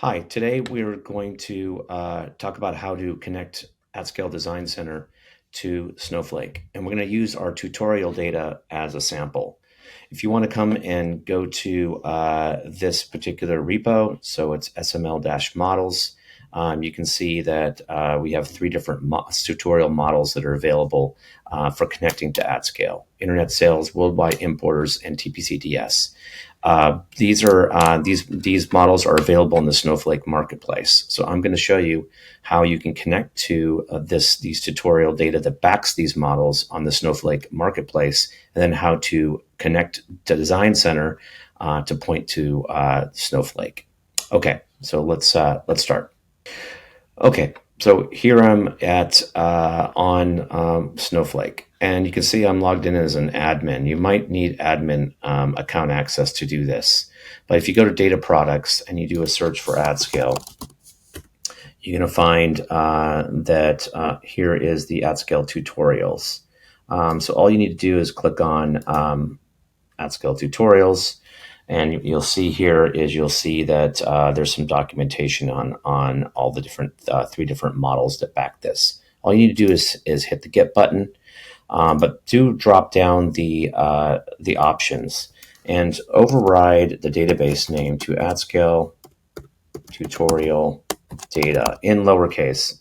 Hi, today we're going to talk about how to connect AtScale Design Center to Snowflake. And we're going to use our tutorial data as a sample. If you want to come and go to this particular repo, so it's SML-models, you can see that we have three different tutorial models that are available for connecting to AtScale: Internet Sales, Worldwide Importers, and TPC-DS. These models are available in the Snowflake marketplace. So I'm going to show you how you can connect to these tutorial data that backs these models on the Snowflake marketplace, and then how to connect to Design Center to point to Snowflake. Okay, so let's start. Okay, so here I'm at on Snowflake, and you can see I'm logged in as an admin. You might need admin account access to do this, but if you go to Data Products and you do a search for AtScale, you're going to find that here is the AtScale tutorials. So all you need to do is click on AtScale tutorials. And you'll see that there's some documentation on all the different three different models that back this. All you need to do is hit the Get button, but do drop down the options and override the database name to AtScale tutorial data in lowercase.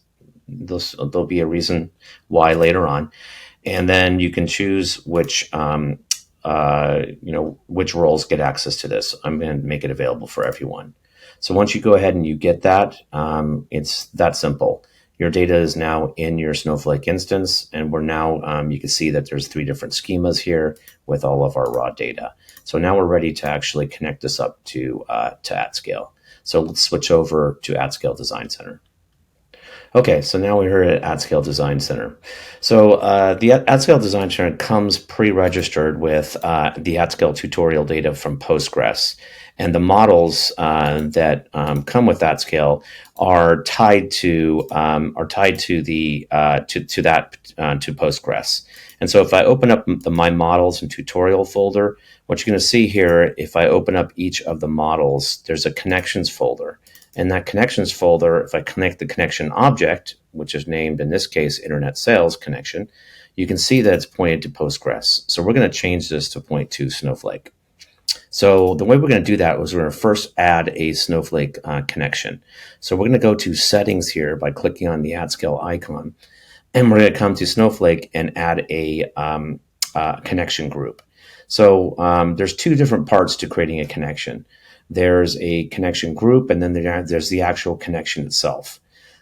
There'll be a reason why later on, and then you can choose which which roles get access to this. I'm going to make it available for everyone. So once you go ahead and you get that, it's that simple. Your data is now in your Snowflake instance, and we're now, you can see that there's three different schemas here with all of our raw data. So now we're ready to actually connect this up to AtScale. So let's switch over to AtScale Design Center. Okay, so now we're here at AtScale Design Center. So the AtScale Design Center comes pre-registered with the AtScale tutorial data from Postgres, and the models that come with AtScale are tied to Postgres. And so if I open up the My Models and Tutorial folder, what you're going to see here, if I open up each of the models, there's a Connections folder. In that Connections folder, if I connect the connection object, which is named in this case Internet Sales Connection, you can see that it's pointed to Postgres. So we're going to change this to point to Snowflake. So the way we're going to do that was we're going to first add a Snowflake connection. So we're going to go to Settings here by clicking on the AtScale icon, and we're going to come to Snowflake and add a connection group. So there's two different parts to creating a connection. There's a connection group, and then there's the actual connection itself.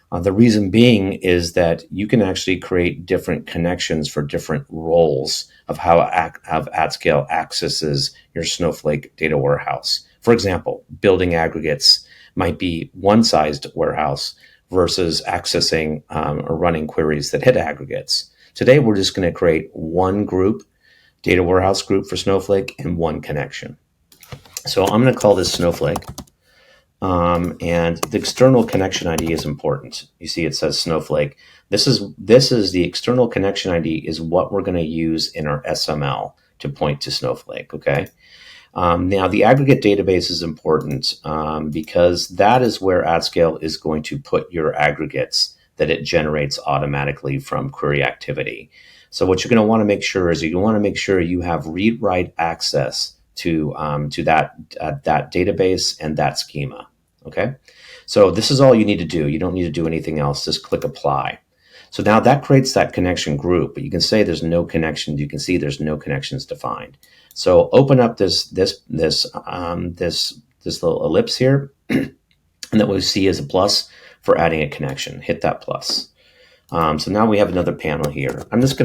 The reason being is that you can actually create different connections for different roles of how AtScale accesses your Snowflake data warehouse. For example, building aggregates might be one-sized warehouse versus accessing or running queries that hit aggregates. Today, we're just going to create one group, data warehouse group for Snowflake, and one connection. So I'm going to call this Snowflake, and the external connection ID is important. You see, it says Snowflake. This is the external connection ID is what we're going to use in our SML to point to Snowflake. Okay. Now the aggregate database is important because that is where AtScale is going to put your aggregates that it generates automatically from query activity. So what you're going to want to make sure is you want to make sure you have read-write access to that database and that schema. Okay, so this is all you need to do. You don't need to do anything else. Just click Apply. So now that creates that connection group, but you can say there's no connections. You can see there's no connections defined. So open up this little ellipse here, and that what we see is a plus for adding a connection. Hit that plus. So now we have another panel here. Since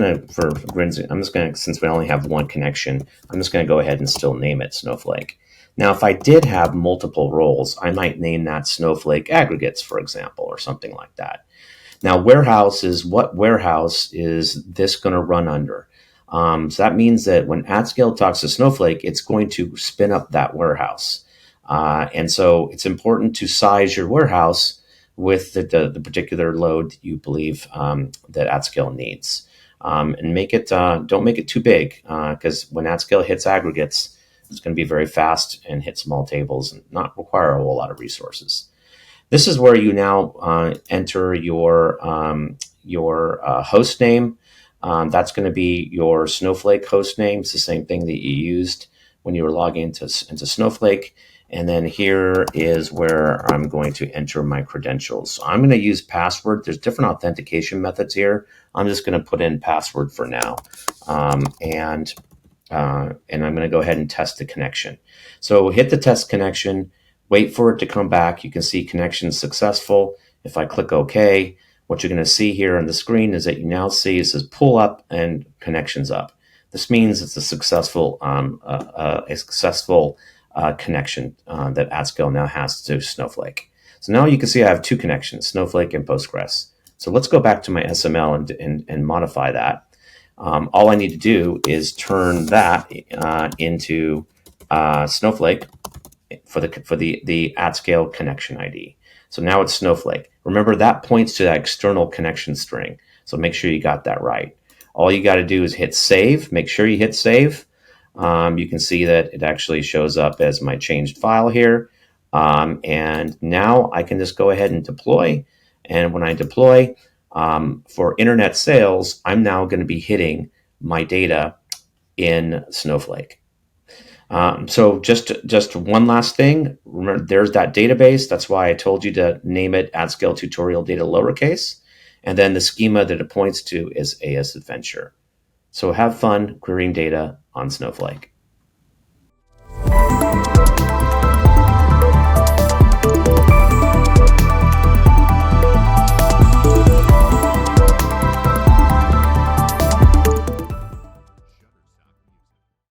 we only have one connection, I'm just going to go ahead and still name it Snowflake. Now, if I did have multiple roles, I might name that Snowflake Aggregates, for example, or something like that. Now, what warehouse is this going to run under? So that means that when AtScale talks to Snowflake, it's going to spin up that warehouse. And so it's important to size your warehouse with the particular load that you believe that AtScale needs. And don't make it too big because when AtScale hits aggregates, it's going to be very fast and hit small tables and not require a whole lot of resources. This is where you now enter your host name. That's going to be your Snowflake host name. It's the same thing that you used when you were logging into Snowflake. And then here is where I'm going to enter my credentials. So I'm going to use password. There's different authentication methods here. I'm just going to put in password for now. And I'm going to go ahead and test the connection. So hit the test connection, wait for it to come back. You can see connection successful. If I click OK, what you're going to see here on the screen is that you now see it says pull up and connections up. This means it's a successful connection that AtScale now has to Snowflake. So now you can see I have two connections, Snowflake and Postgres. So let's go back to my SML and modify that. All I need to do is turn that into Snowflake for the AtScale connection ID. So now it's Snowflake. Remember, that points to that external connection string. So make sure you got that right. All you got to do is hit save. Make sure you hit save. You can see that it actually shows up as my changed file here. And now I can just go ahead and deploy. And when I deploy, for internet sales, I'm now going to be hitting my data in Snowflake. So just one last thing. Remember, there's that database. That's why I told you to name it AtScale tutorial data lowercase. And then the schema that it points to is AS Adventure. So have fun querying data on Snowflake.